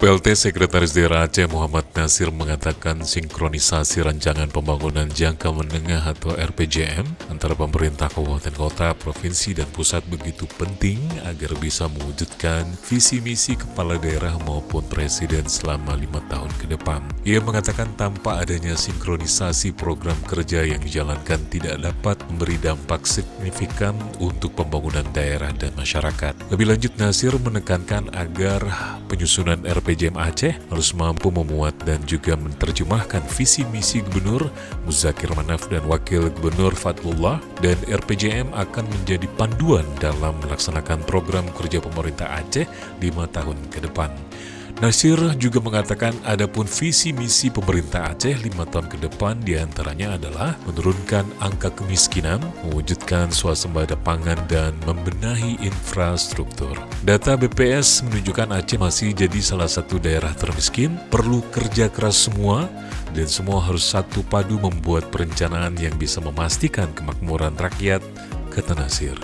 PLT Sekretaris Daerah Aceh Muhammad Nasir mengatakan sinkronisasi rancangan pembangunan jangka menengah atau RPJM antara pemerintah kabupaten kota, provinsi, dan pusat begitu penting agar bisa mewujudkan visi misi kepala daerah maupun presiden selama 5 tahun ke depan. Ia mengatakan tanpa adanya sinkronisasi program kerja yang dijalankan tidak dapat memberi dampak signifikan untuk pembangunan daerah dan masyarakat. Lebih lanjut, Nasir menekankan agar penyusunan RPJM Aceh harus mampu memuat dan juga menerjemahkan visi misi Gubernur Muzakir Manaf dan Wakil Gubernur Fadlullah, dan RPJM akan menjadi panduan dalam melaksanakan program kerja pemerintah Aceh 5 tahun ke depan. Nasir juga mengatakan adapun visi misi pemerintah Aceh 5 tahun ke depan diantaranya adalah menurunkan angka kemiskinan, mewujudkan swasembada pangan, dan membenahi infrastruktur. Data BPS menunjukkan Aceh masih jadi salah satu daerah termiskin, perlu kerja keras semua, dan semua harus satu padu membuat perencanaan yang bisa memastikan kemakmuran rakyat, kata Nasir.